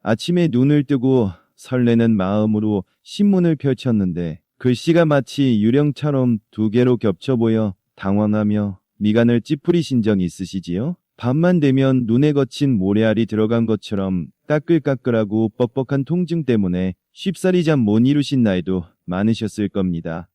아침에 눈을 뜨고 설레는 마음으로 신문을 펼쳤는데 글씨가 마치 유령처럼 두 개로 겹쳐 보여 당황하며 미간을 찌푸리신 적 있으시지요? 밤만 되면 눈에 거친 모래알이 들어간 것처럼 까끌까끌하고 뻑뻑한 통증 때문에 쉽사리 잠 못 이루신 날도 많으셨을 겁니다.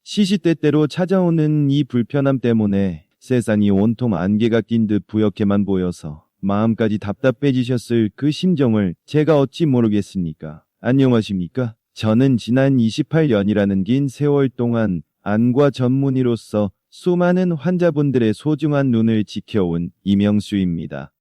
시시때때로 찾아오는 이 불편함 때문에 세상이 온통 안개가 낀 듯 부옇게만 보여서 마음까지 답답해지셨을 그 심정을 제가 어찌 모르겠습니까? 안녕하십니까? 저는 지난 28년이라는 긴 세월 동안 안과 전문의로서 수많은 환자분들의 소중한 눈을 지켜온 이명수입니다.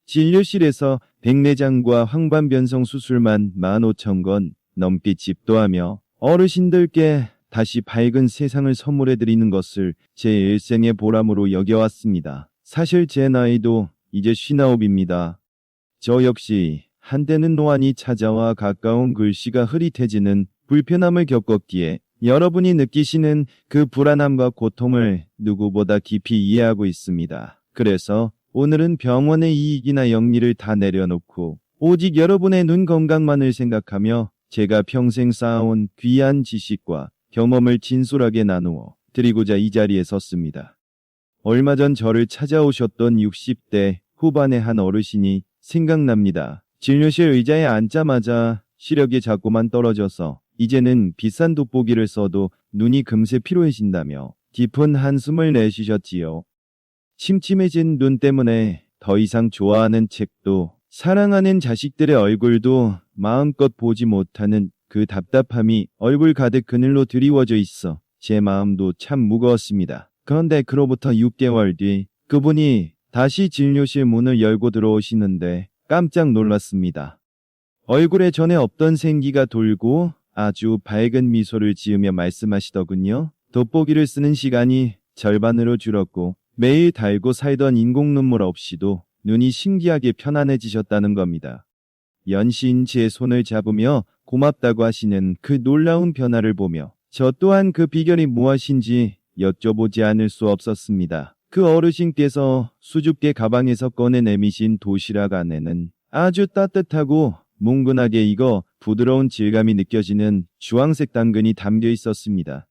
진료실에서 백내장과 황반변성 수술만 15,000건 넘게 집도하며 어르신들께 다시 밝은 세상을 선물해드리는 것을 제 일생의 보람으로 여겨왔습니다. 사실 제 나이도 이제 59입니다. 저 역시 한때는 노안이 찾아와 가까운 글씨가 흐릿해지는 불편함을 겪었기에 여러분이 느끼시는 그 불안함과 고통을 누구보다 깊이 이해하고 있습니다. 그래서 오늘은 병원의 이익이나 영리를 다 내려놓고 오직 여러분의 눈 건강만을 생각하며 제가 평생 쌓아온 귀한 지식과 경험을 진솔하게 나누어 드리고자 이 자리에 섰습니다. 얼마 전 저를 찾아오셨던 60대 후반의 한 어르신이 생각납니다. 진료실 의자에 앉자마자 시력이 자꾸만 떨어져서 이제는 비싼 돋보기를 써도 눈이 금세 피로해진다며 깊은 한숨을 내쉬셨지요. 침침해진 눈 때문에 더 이상 좋아하는 책도 사랑하는 자식들의 얼굴도 마음껏 보지 못하는 그 답답함이 얼굴 가득 그늘로 드리워져 있어 제 마음도 참 무거웠습니다. 그런데 그로부터 6개월 뒤 그분이 다시 진료실 문을 열고 들어오시는데 깜짝 놀랐습니다. 얼굴에 전에 없던 생기가 돌고 아주 밝은 미소를 지으며 말씀하시더군요. 돋보기를 쓰는 시간이 절반으로 줄었고 매일 달고 살던 인공 눈물 없이도 눈이 신기하게 편안해지셨다는 겁니다. 연신 제 손을 잡으며 고맙다고 하시는 그 놀라운 변화를 보며 저 또한 그 비결이 무엇인지 여쭤보지 않을 수 없었습니다. 그 어르신께서 수줍게 가방에서 꺼내 내미신 도시락 안에는 아주 따뜻하고 뭉근하게 익어 부드러운 질감이 느껴지는 주황색 당근이 담겨 있었습니다.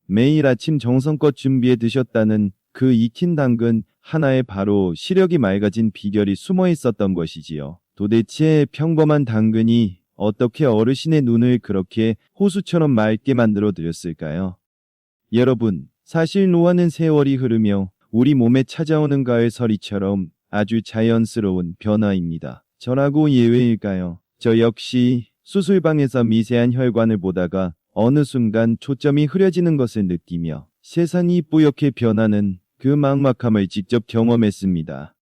매일 아침 정성껏 준비해 드셨다는 그 익힌 당근 하나에 바로 시력이 맑아진 비결이 숨어 있었던 것이지요. 도대체 평범한 당근이 어떻게 어르신의 눈을 그렇게 호수처럼 맑게 만들어 드렸을까요? 여러분, 사실 노화는 세월이 흐르며 우리 몸에 찾아오는 가을 서리처럼 아주 자연스러운 변화입니다. 저라고 예외일까요? 저 역시 수술방에서 미세한 혈관을 보다가 어느 순간 초점이 흐려지는 것을 느끼며 세상이 뿌옇게 변하는 그 막막함을 직접 경험했습니다.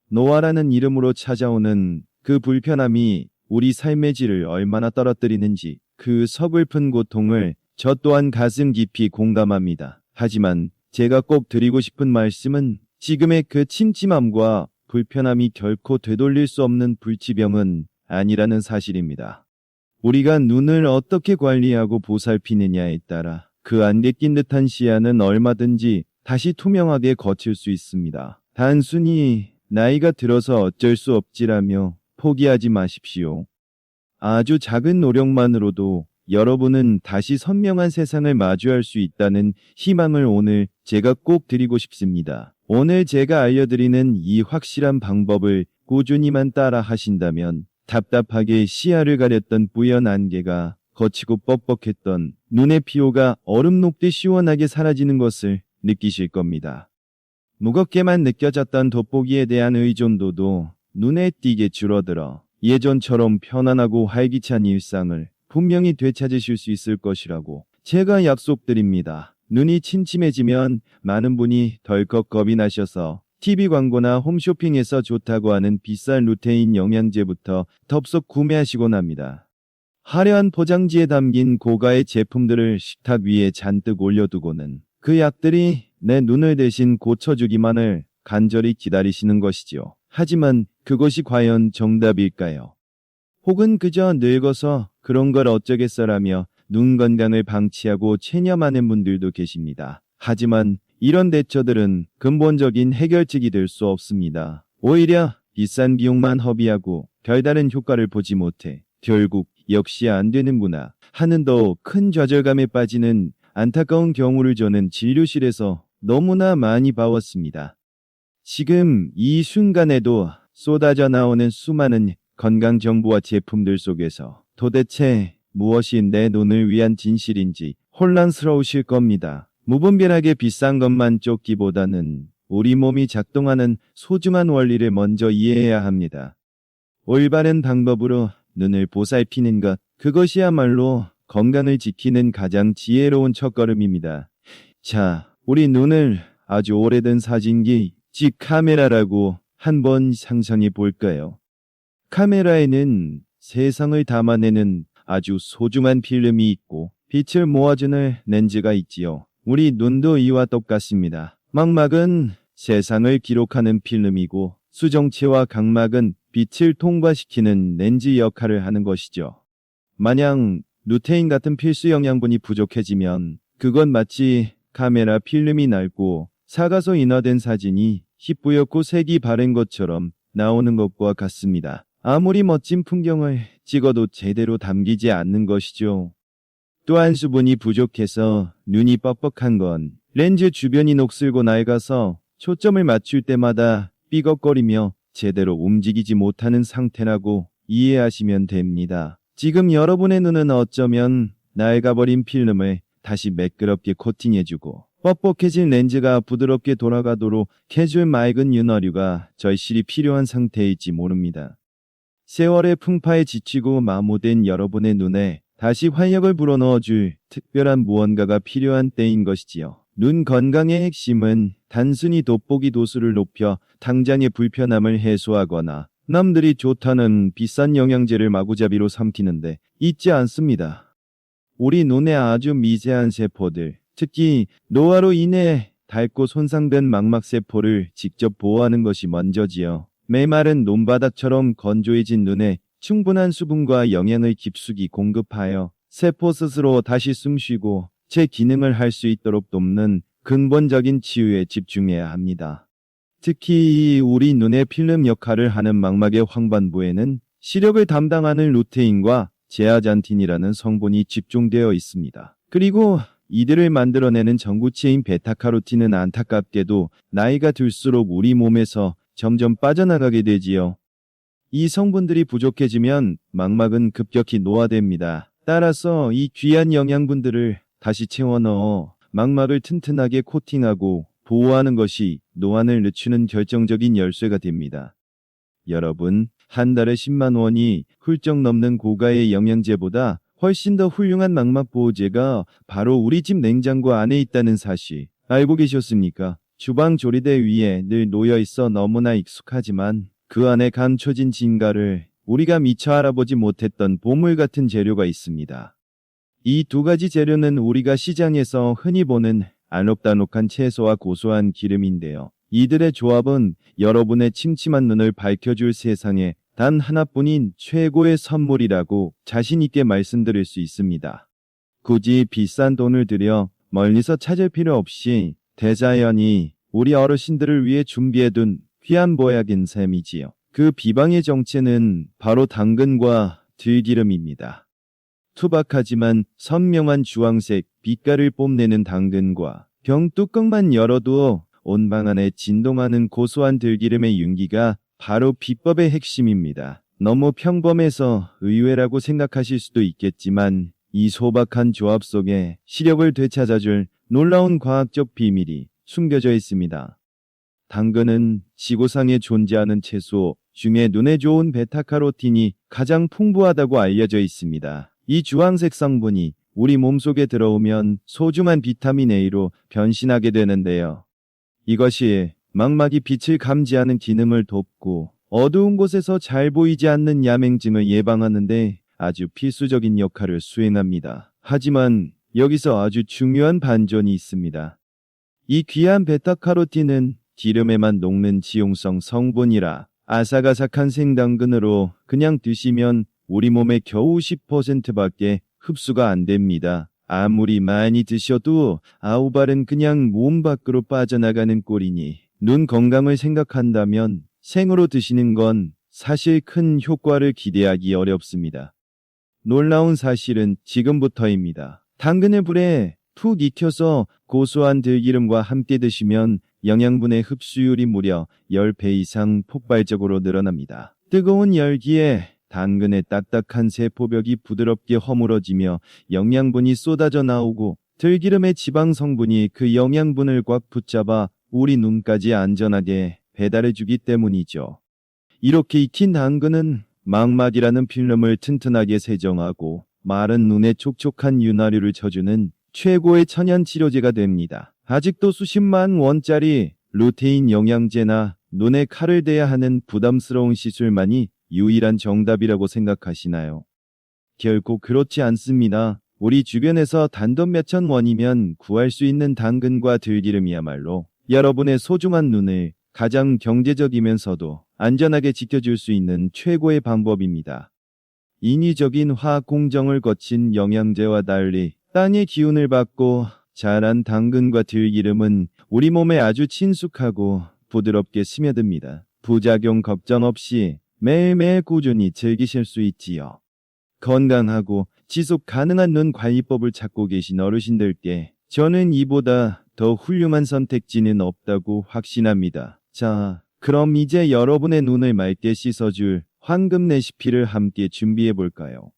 노화라는 이름으로 찾아오는 그 불편함이 우리 삶의 질을 얼마나 떨어뜨리는지 그 서글픈 고통을 저 또한 가슴 깊이 공감합니다. 하지만 제가 꼭 드리고 싶은 말씀은 지금의 그 침침함과 불편함이 결코 되돌릴 수 없는 불치병은 아니라는 사실입니다. 우리가 눈을 어떻게 관리하고 보살피느냐에 따라 그 안개 낀 듯한 시야는 얼마든지 다시 투명하게 거칠 수 있습니다. 단순히 나이가 들어서 어쩔 수 없지라며 포기하지 마십시오. 아주 작은 노력만으로도 여러분은 다시 선명한 세상을 마주할 수 있다는 희망을 오늘 제가 꼭 드리고 싶습니다. 오늘 제가 알려드리는 이 확실한 방법을 꾸준히만 따라 하신다면 답답하게 시야를 가렸던 뿌연 안개가 거치고 뻑뻑했던 눈의 피로가 얼음 녹듯 시원하게 사라지는 것을 느끼실 겁니다. 무겁게만 느껴졌던 돋보기에 대한 의존도도 눈에 띄게 줄어들어 예전처럼 편안하고 활기찬 일상을 분명히 되찾으실 수 있을 것이라고 제가 약속드립니다. 눈이 침침해지면 많은 분이 덜컥 겁이 나셔서 TV 광고나 홈쇼핑에서 좋다고 하는 비싼 루테인 영양제부터 덥석 구매하시곤 합니다. 화려한 포장지에 담긴 고가의 제품들을 식탁 위에 잔뜩 올려두고는 그 약들이 내 눈을 대신 고쳐주기만을 간절히 기다리시는 것이지요. 하지만 그것이 과연 정답일까요? 혹은 그저 늙어서 그런 걸 어쩌겠어라며 눈 건강을 방치하고 체념하는 분들도 계십니다. 하지만 이런 대처들은 근본적인 해결책이 될 수 없습니다. 오히려 비싼 비용만 허비하고 별다른 효과를 보지 못해 결국 역시 안 되는구나 하는 더 큰 좌절감에 빠지는 안타까운 경우를 저는 진료실에서 너무나 많이 봐왔습니다. 지금 이 순간에도 쏟아져 나오는 수많은 건강 정보와 제품들 속에서 도대체 무엇이 내 눈을 위한 진실인지 혼란스러우실 겁니다. 무분별하게 비싼 것만 쫓기보다는 우리 몸이 작동하는 소중한 원리를 먼저 이해해야 합니다. 올바른 방법으로 눈을 보살피는 것, 그것이야말로 건강을 지키는 가장 지혜로운 첫걸음입니다. 자, 우리 눈을 아주 오래된 사진기, 즉 카메라라고 한번 상상해 볼까요? 카메라에는 세상을 담아내는 아주 소중한 필름이 있고 빛을 모아주는 렌즈가 있지요. 우리 눈도 이와 똑같습니다. 망막은 세상을 기록하는 필름이고 수정체와 각막은 빛을 통과시키는 렌즈 역할을 하는 것이죠. 만약 루테인 같은 필수 영양분이 부족해지면 그건 마치 카메라 필름이 낡고 사가서 인화된 사진이 희뿌옇고 색이 바랜 것처럼 나오는 것과 같습니다. 아무리 멋진 풍경을 찍어도 제대로 담기지 않는 것이죠. 또한 수분이 부족해서 눈이 뻑뻑한 건 렌즈 주변이 녹슬고 낡아서 초점을 맞출 때마다 삐걱거리며 제대로 움직이지 못하는 상태라고 이해하시면 됩니다. 지금 여러분의 눈은 어쩌면 낡아버린 필름을 다시 매끄럽게 코팅해주고 뻑뻑해진 렌즈가 부드럽게 돌아가도록 해줄 맑은 윤활유가 절실히 필요한 상태일지 모릅니다. 세월의 풍파에 지치고 마모된 여러분의 눈에 다시 활력을 불어넣어줄 특별한 무언가가 필요한 때인 것이지요. 눈 건강의 핵심은 단순히 돋보기 도수를 높여 당장의 불편함을 해소하거나 남들이 좋다는 비싼 영양제를 마구잡이로 삼키는데 있지 않습니다. 우리 눈의 아주 미세한 세포들, 특히 노화로 인해 닳고 손상된 망막세포를 직접 보호하는 것이 먼저지요. 메마른 논바닥처럼 건조해진 눈에 충분한 수분과 영양을 깊숙이 공급하여 세포 스스로 다시 숨쉬고 제 기능을 할 수 있도록 돕는 근본적인 치유에 집중해야 합니다. 특히 우리 눈의 필름 역할을 하는 망막의 황반부에는 시력을 담당하는 루테인과 제아잔틴이라는 성분이 집중되어 있습니다. 그리고 이들을 만들어내는 전구체인 베타카로틴은 안타깝게도 나이가 들수록 우리 몸에서 점점 빠져나가게 되지요. 이 성분들이 부족해지면 망막은 급격히 노화됩니다. 따라서 이 귀한 영양분들을 다시 채워 넣어 망막을 튼튼하게 코팅하고 보호하는 것이 노안을 늦추는 결정적인 열쇠가 됩니다. 여러분, 한 달에 10만 원이 훌쩍 넘는 고가의 영양제보다 훨씬 더 훌륭한 망막 보호제가 바로 우리 집 냉장고 안에 있다는 사실 알고 계셨습니까? 주방 조리대 위에 늘 놓여 있어 너무나 익숙하지만 그 안에 감춰진 진가를 우리가 미처 알아보지 못했던 보물 같은 재료가 있습니다. 이 두 가지 재료는 우리가 시장에서 흔히 보는 알록달록한 채소와 고소한 기름인데요. 이들의 조합은 여러분의 침침한 눈을 밝혀줄 세상에 단 하나뿐인 최고의 선물이라고 자신 있게 말씀드릴 수 있습니다. 굳이 비싼 돈을 들여 멀리서 찾을 필요 없이 대자연이 우리 어르신들을 위해 준비해둔 귀한 보약인 셈이지요. 그 비방의 정체는 바로 당근과 들기름입니다. 투박하지만 선명한 주황색 빛깔을 뽐내는 당근과 병뚜껑만 열어도 온 방 안에 진동하는 고소한 들기름의 윤기가 바로 비법의 핵심입니다. 너무 평범해서 의외라고 생각하실 수도 있겠지만 이 소박한 조합 속에 시력을 되찾아줄 놀라운 과학적 비밀이 숨겨져 있습니다. 당근은 지구상에 존재하는 채소 중에 눈에 좋은 베타카로틴이 가장 풍부하다고 알려져 있습니다. 이 주황색 성분이 우리 몸속에 들어오면 소중한 비타민 A로 변신하게 되는데요. 이것이 망막이 빛을 감지하는 기능을 돕고 어두운 곳에서 잘 보이지 않는 야맹증을 예방하는데 아주 필수적인 역할을 수행합니다. 하지만 여기서 아주 중요한 반전이 있습니다. 이 귀한 베타카로틴은 기름에만 녹는 지용성 성분이라 아삭아삭한 생당근으로 그냥 드시면 우리 몸의 겨우 10%밖에 흡수가 안 됩니다. 아무리 많이 드셔도 아우발은 그냥 몸 밖으로 빠져나가는 꼴이니 눈 건강을 생각한다면 생으로 드시는 건 사실 큰 효과를 기대하기 어렵습니다. 놀라운 사실은 지금부터입니다. 당근을 불에 푹 익혀서 고소한 들기름과 함께 드시면 영양분의 흡수율이 무려 10배 이상 폭발적으로 늘어납니다. 뜨거운 열기에 당근의 딱딱한 세포벽이 부드럽게 허물어지며 영양분이 쏟아져 나오고 들기름의 지방 성분이 그 영양분을 꽉 붙잡아 우리 눈까지 안전하게 배달해주기 때문이죠. 이렇게 익힌 당근은 망막이라는 필름을 튼튼하게 세정하고 마른 눈에 촉촉한 윤활유를 쳐주는 최고의 천연 치료제가 됩니다. 아직도 수십만 원짜리 루테인 영양제나 눈에 칼을 대야 하는 부담스러운 시술만이 유일한 정답이라고 생각하시나요? 결코 그렇지 않습니다. 우리 주변에서 단돈 몇천 원이면 구할 수 있는 당근과 들기름이야말로 여러분의 소중한 눈을 가장 경제적이면서도 안전하게 지켜줄 수 있는 최고의 방법입니다. 인위적인 화학 공정을 거친 영양제와 달리 땅의 기운을 받고 자란 당근과 들기름은 우리 몸에 아주 친숙하고 부드럽게 스며듭니다. 부작용 걱정 없이 매일매일 꾸준히 즐기실 수 있지요. 건강하고 지속 가능한 눈 관리법을 찾고 계신 어르신들께 저는 이보다 더 훌륭한 선택지는 없다고 확신합니다. 자, 그럼 이제 여러분의 눈을 맑게 씻어줄 황금 레시피를 함께 준비해 볼까요?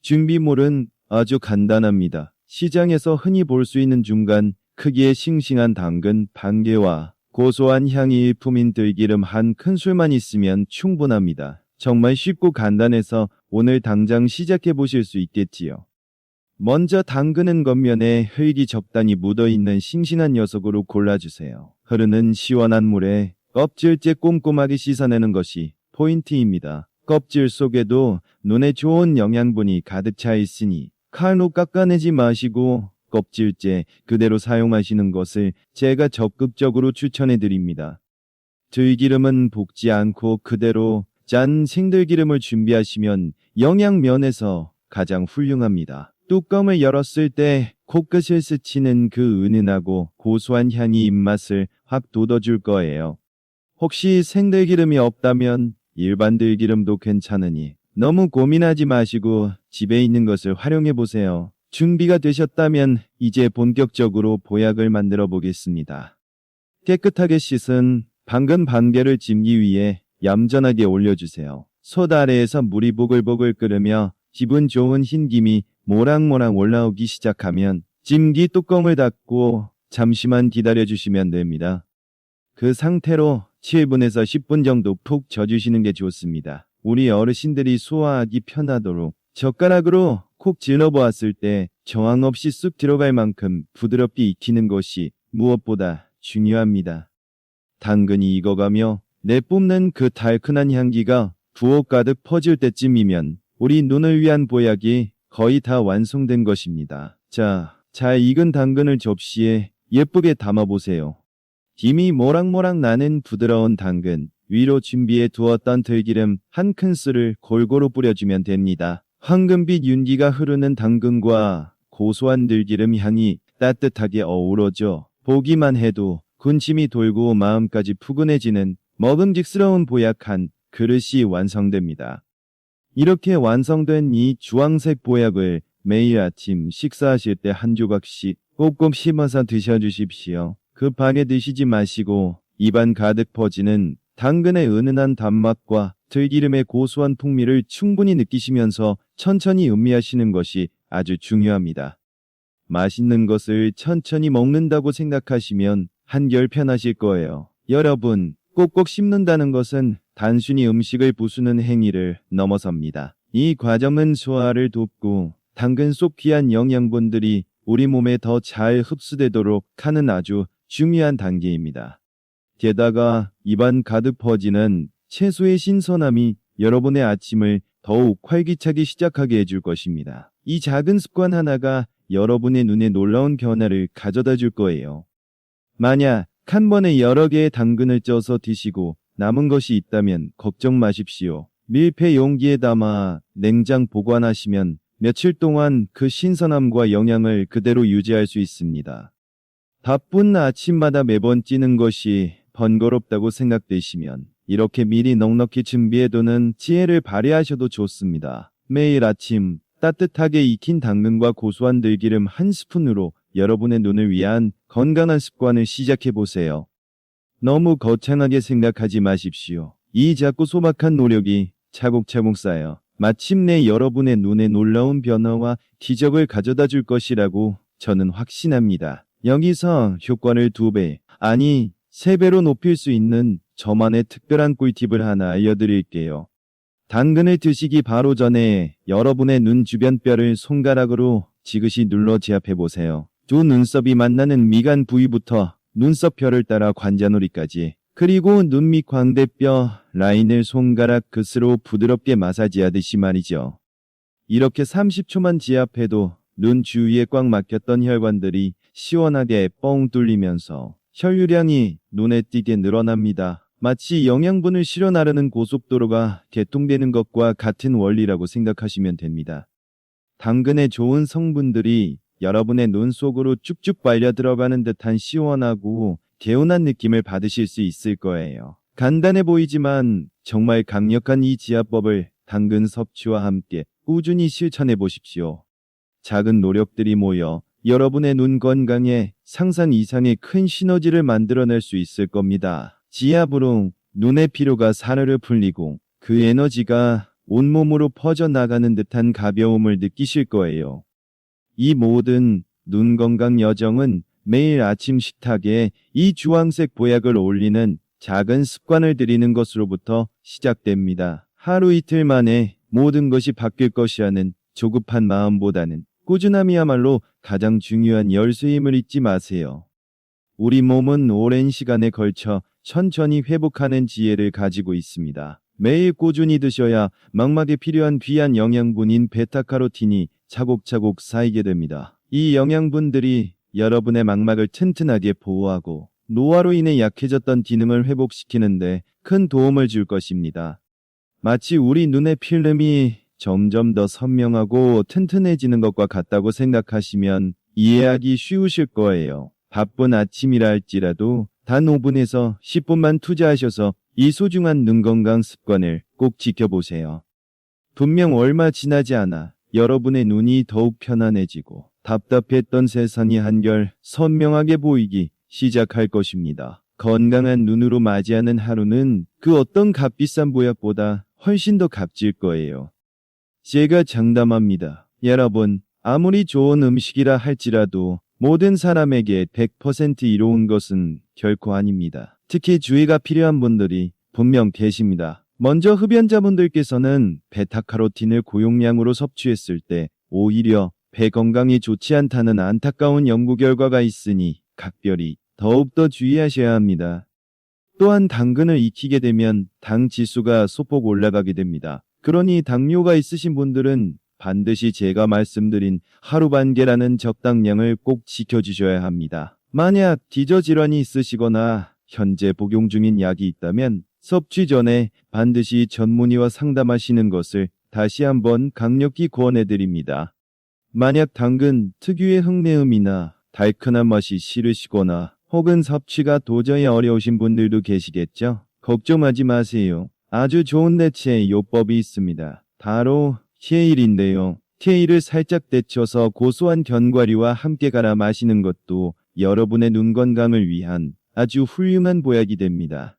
준비물은 아주 간단합니다. 시장에서 흔히 볼 수 있는 중간 크기의 싱싱한 당근 반 개와 고소한 향이 일품인 들기름 한 큰술만 있으면 충분합니다. 정말 쉽고 간단해서 오늘 당장 시작해 보실 수 있겠지요. 먼저 당근은 겉면에 흙이 적당히 묻어있는 싱싱한 녀석으로 골라주세요. 흐르는 시원한 물에 껍질째 꼼꼼하게 씻어내는 것이 포인트입니다. 껍질 속에도 눈에 좋은 영양분이 가득 차 있으니 칼로 깎아내지 마시고 껍질째 그대로 사용하시는 것을 제가 적극적으로 추천해 드립니다. 들기름은 볶지 않고 그대로 짠 생들기름을 준비하시면 영양면에서 가장 훌륭합니다. 뚜껑을 열었을 때 코끝을 스치는 그 은은하고 고소한 향이 입맛을 확 돋워줄 거예요. 혹시 생들기름이 없다면 일반 들기름도 괜찮으니 너무 고민하지 마시고 집에 있는 것을 활용해 보세요. 준비가 되셨다면 이제 본격적으로 보약을 만들어 보겠습니다. 깨끗하게 씻은 당근 반 개를 찜기 위에 얌전하게 올려주세요. 솥 아래에서 물이 보글보글 끓으며 기분 좋은 흰김이 모락모락 올라오기 시작하면 찜기 뚜껑을 닫고 잠시만 기다려주시면 됩니다. 그 상태로 7분에서 10분 정도 푹 져주시는 게 좋습니다. 우리 어르신들이 소화하기 편하도록 젓가락으로 콕 찔러보았을 때 저항 없이 쑥 들어갈 만큼 부드럽게 익히는 것이 무엇보다 중요합니다. 당근이 익어가며 내뿜는 그 달큰한 향기가 부엌 가득 퍼질 때쯤이면 우리 눈을 위한 보약이 거의 다 완성된 것입니다. 자, 잘 익은 당근을 접시에 예쁘게 담아보세요. 김이 모락모락 나는 부드러운 당근, 위로 준비해 두었던 들기름 한 큰술을 골고루 뿌려주면 됩니다. 황금빛 윤기가 흐르는 당근과 고소한 들기름 향이 따뜻하게 어우러져 보기만 해도 군침이 돌고 마음까지 푸근해지는 먹음직스러운 보약 한 그릇이 완성됩니다. 이렇게 완성된 이 주황색 보약을 매일 아침 식사하실 때 한 조각씩 꼭꼭 씹어서 드셔주십시오. 급하게 드시지 마시고 입안 가득 퍼지는 당근의 은은한 단맛과 들기름의 고소한 풍미를 충분히 느끼시면서 천천히 음미하시는 것이 아주 중요합니다. 맛있는 것을 천천히 먹는다고 생각하시면 한결 편하실 거예요. 여러분, 꼭꼭 씹는다는 것은 단순히 음식을 부수는 행위를 넘어섭니다. 이 과정은 소화를 돕고 당근 속 귀한 영양분들이 우리 몸에 더 잘 흡수되도록 하는 아주 중요한 단계입니다. 게다가 입안 가득 퍼지는 채소의 신선함이 여러분의 아침을 더욱 활기차게 시작하게 해줄 것입니다. 이 작은 습관 하나가 여러분의 눈에 놀라운 변화를 가져다 줄 거예요. 만약 한 번에 여러 개의 당근을 쪄서 드시고 남은 것이 있다면 걱정 마십시오. 밀폐 용기에 담아 냉장 보관하시면 며칠 동안 그 신선함과 영양을 그대로 유지할 수 있습니다. 바쁜 아침마다 매번 찌는 것이 번거롭다고 생각되시면 이렇게 미리 넉넉히 준비해두는 지혜를 발휘하셔도 좋습니다. 매일 아침 따뜻하게 익힌 당근과 고소한 들기름 한 스푼으로 여러분의 눈을 위한 건강한 습관을 시작해보세요. 너무 거창하게 생각하지 마십시오. 이 작고 소박한 노력이 차곡차곡 쌓여 마침내 여러분의 눈에 놀라운 변화와 기적을 가져다 줄 것이라고 저는 확신합니다. 여기서 효과를 2배, 아니 3배로 높일 수 있는 저만의 특별한 꿀팁을 하나 알려드릴게요. 당근을 드시기 바로 전에 여러분의 눈 주변 뼈를 손가락으로 지그시 눌러 지압해보세요. 두 눈썹이 만나는 미간 부위부터 눈썹 뼈를 따라 관자놀이까지, 그리고 눈 밑 광대뼈 라인을 손가락 끝으로 부드럽게 마사지하듯이 말이죠. 이렇게 30초만 지압해도 눈 주위에 꽉 막혔던 혈관들이 시원하게 뻥 뚫리면서 혈류량이 눈에 띄게 늘어납니다. 마치 영양분을 실어 나르는 고속도로가 개통되는 것과 같은 원리라고 생각하시면 됩니다. 당근의 좋은 성분들이 여러분의 눈 속으로 쭉쭉 빨려 들어가는 듯한 시원하고 개운한 느낌을 받으실 수 있을 거예요. 간단해 보이지만 정말 강력한 이 지압법을 당근 섭취와 함께 꾸준히 실천해 보십시오. 작은 노력들이 모여 여러분의 눈 건강에 상상 이상의 큰 시너지를 만들어낼 수 있을 겁니다. 지압으로 눈의 피로가 사르르 풀리고 그 에너지가 온몸으로 퍼져나가는 듯한 가벼움을 느끼실 거예요. 이 모든 눈 건강 여정은 매일 아침 식탁에 이 주황색 보약을 올리는 작은 습관을 들이는 것으로부터 시작됩니다. 하루 이틀 만에 모든 것이 바뀔 것이라는 조급한 마음보다는 꾸준함이야말로 가장 중요한 열쇠임을 잊지 마세요. 우리 몸은 오랜 시간에 걸쳐 천천히 회복하는 지혜를 가지고 있습니다. 매일 꾸준히 드셔야 망막에 필요한 귀한 영양분인 베타카로틴이 차곡차곡 쌓이게 됩니다. 이 영양분들이 여러분의 망막을 튼튼하게 보호하고 노화로 인해 약해졌던 기능을 회복시키는데 큰 도움을 줄 것입니다. 마치 우리 눈의 필름이 점점 더 선명하고 튼튼해지는 것과 같다고 생각하시면 이해하기 쉬우실 거예요. 바쁜 아침이라 할지라도 단 5분에서 10분만 투자하셔서 이 소중한 눈 건강 습관을 꼭 지켜보세요. 분명 얼마 지나지 않아 여러분의 눈이 더욱 편안해지고 답답했던 세상이 한결 선명하게 보이기 시작할 것입니다. 건강한 눈으로 맞이하는 하루는 그 어떤 값비싼 보약보다 훨씬 더 값질 거예요. 제가 장담합니다. 여러분, 아무리 좋은 음식이라 할지라도 모든 사람에게 100% 이로운 것은 결코 아닙니다. 특히 주의가 필요한 분들이 분명 계십니다. 먼저 흡연자분들께서는 베타카로틴을 고용량으로 섭취했을 때 오히려 배 건강에 좋지 않다는 안타까운 연구 결과가 있으니 각별히 더욱더 주의하셔야 합니다. 또한 당근을 익히게 되면 당 지수가 소폭 올라가게 됩니다. 그러니 당뇨가 있으신 분들은 반드시 제가 말씀드린 하루 반 개라는 적당량을 꼭 지켜주셔야 합니다. 만약 기저질환이 있으시거나 현재 복용 중인 약이 있다면 섭취 전에 반드시 전문의와 상담하시는 것을 다시 한번 강력히 권해드립니다. 만약 당근 특유의 흙내음이나 달큰한 맛이 싫으시거나 혹은 섭취가 도저히 어려우신 분들도 계시겠죠? 걱정하지 마세요. 아주 좋은 대체 요법이 있습니다. 바로 케일인데요. 케일을 살짝 데쳐서 고소한 견과류와 함께 갈아 마시는 것도 여러분의 눈 건강을 위한 아주 훌륭한 보약이 됩니다.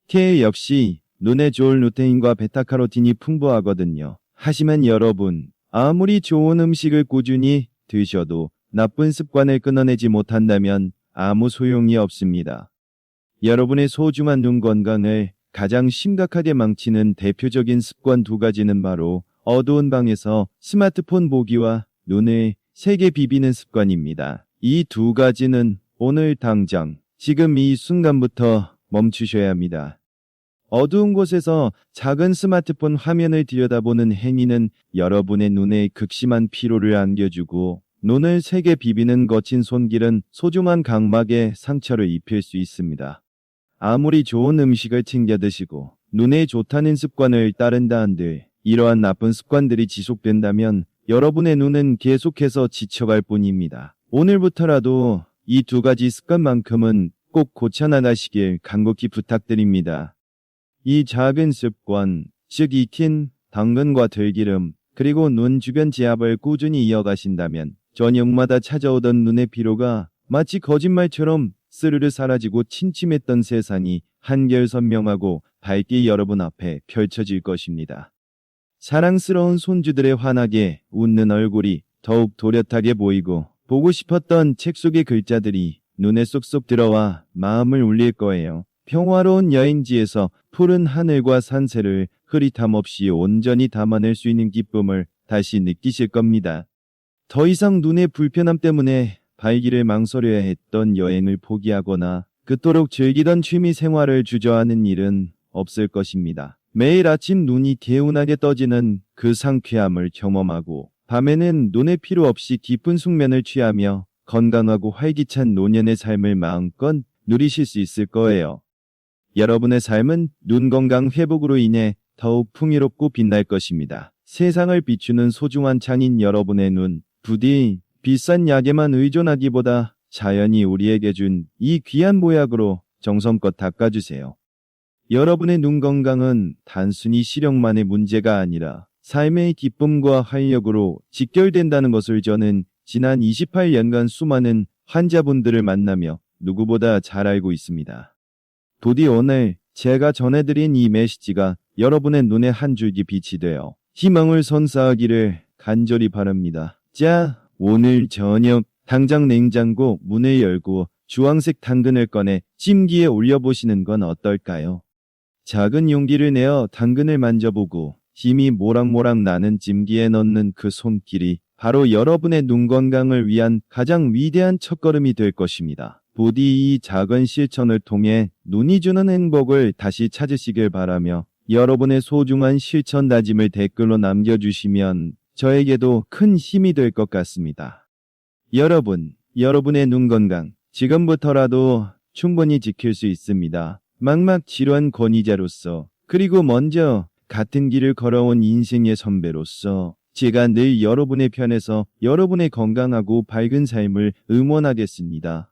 케일 역시 눈에 좋을 루테인과 베타카로틴이 풍부하거든요. 하지만 여러분, 아무리 좋은 음식을 꾸준히 드셔도 나쁜 습관을 끊어내지 못한다면 아무 소용이 없습니다. 여러분의 소중한 눈 건강을 가장 심각하게 망치는 대표적인 습관 2가지는 바로 어두운 방에서 스마트폰 보기와 눈을 세게 비비는 습관입니다. 이 2가지는 오늘 당장 지금 이 순간부터 멈추셔야 합니다. 어두운 곳에서 작은 스마트폰 화면을 들여다보는 행위는 여러분의 눈에 극심한 피로를 안겨주고 눈을 세게 비비는 거친 손길은 소중한 각막에 상처를 입힐 수 있습니다. 아무리 좋은 음식을 챙겨 드시고 눈에 좋다는 습관을 따른다 한들 이러한 나쁜 습관들이 지속된다면 여러분의 눈은 계속해서 지쳐갈 뿐입니다. 오늘부터라도 이 2가지 습관만큼은 꼭 고쳐나가시길 간곡히 부탁드립니다. 이 작은 습관, 즉 익힌 당근과 들기름, 그리고 눈 주변 지압을 꾸준히 이어가신다면 저녁마다 찾아오던 눈의 피로가 마치 거짓말처럼 스르르 사라지고 침침했던 세상이 한결 선명하고 밝게 여러분 앞에 펼쳐질 것입니다. 사랑스러운 손주들의 환하게 웃는 얼굴이 더욱 도렷하게 보이고 보고 싶었던 책 속의 글자들이 눈에 쏙쏙 들어와 마음을 울릴 거예요. 평화로운 여행지에서 푸른 하늘과 산새를 흐릿함 없이 온전히 담아낼 수 있는 기쁨을 다시 느끼실 겁니다. 더 이상 눈의 불편함 때문에 발길을 망설여야 했던 여행을 포기하거나 그토록 즐기던 취미 생활을 주저하는 일은 없을 것입니다. 매일 아침 눈이 개운하게 떠지는 그 상쾌함을 경험하고 밤에는 눈의 피로 없이 깊은 숙면을 취하며 건강하고 활기찬 노년의 삶을 마음껏 누리실 수 있을 거예요. 여러분의 삶은 눈 건강 회복으로 인해 더욱 풍요롭고 빛날 것입니다. 세상을 비추는 소중한 창인 여러분의 눈, 부디 비싼 약에만 의존하기보다 자연이 우리에게 준 이 귀한 보약으로 정성껏 닦아주세요. 여러분의 눈 건강은 단순히 시력만의 문제가 아니라 삶의 기쁨과 활력으로 직결된다는 것을 저는 지난 28년간 수많은 환자분들을 만나며 누구보다 잘 알고 있습니다. 부디 오늘 제가 전해드린 이 메시지가 여러분의 눈에 한 줄기 빛이 되어 희망을 선사하기를 간절히 바랍니다. 자, 오늘 저녁 당장 냉장고 문을 열고 주황색 당근을 꺼내 찜기에 올려보시는 건 어떨까요? 작은 용기를 내어 당근을 만져보고 힘이 모락모락 나는 찜기에 넣는 그 손길이 바로 여러분의 눈 건강을 위한 가장 위대한 첫걸음이 될 것입니다. 부디 이 작은 실천을 통해 눈이 주는 행복을 다시 찾으시길 바라며 여러분의 소중한 실천 다짐을 댓글로 남겨주시면 저에게도 큰 힘이 될 것 같습니다. 여러분의 눈 건강 지금부터라도 충분히 지킬 수 있습니다. 막막 지루한 권위자로서 그리고 먼저 같은 길을 걸어온 인생의 선배로서 제가 늘 여러분의 편에서 여러분의 건강하고 밝은 삶을 응원하겠습니다.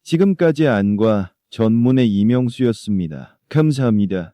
지금까지 안과 전문의 이명수였습니다. 감사합니다.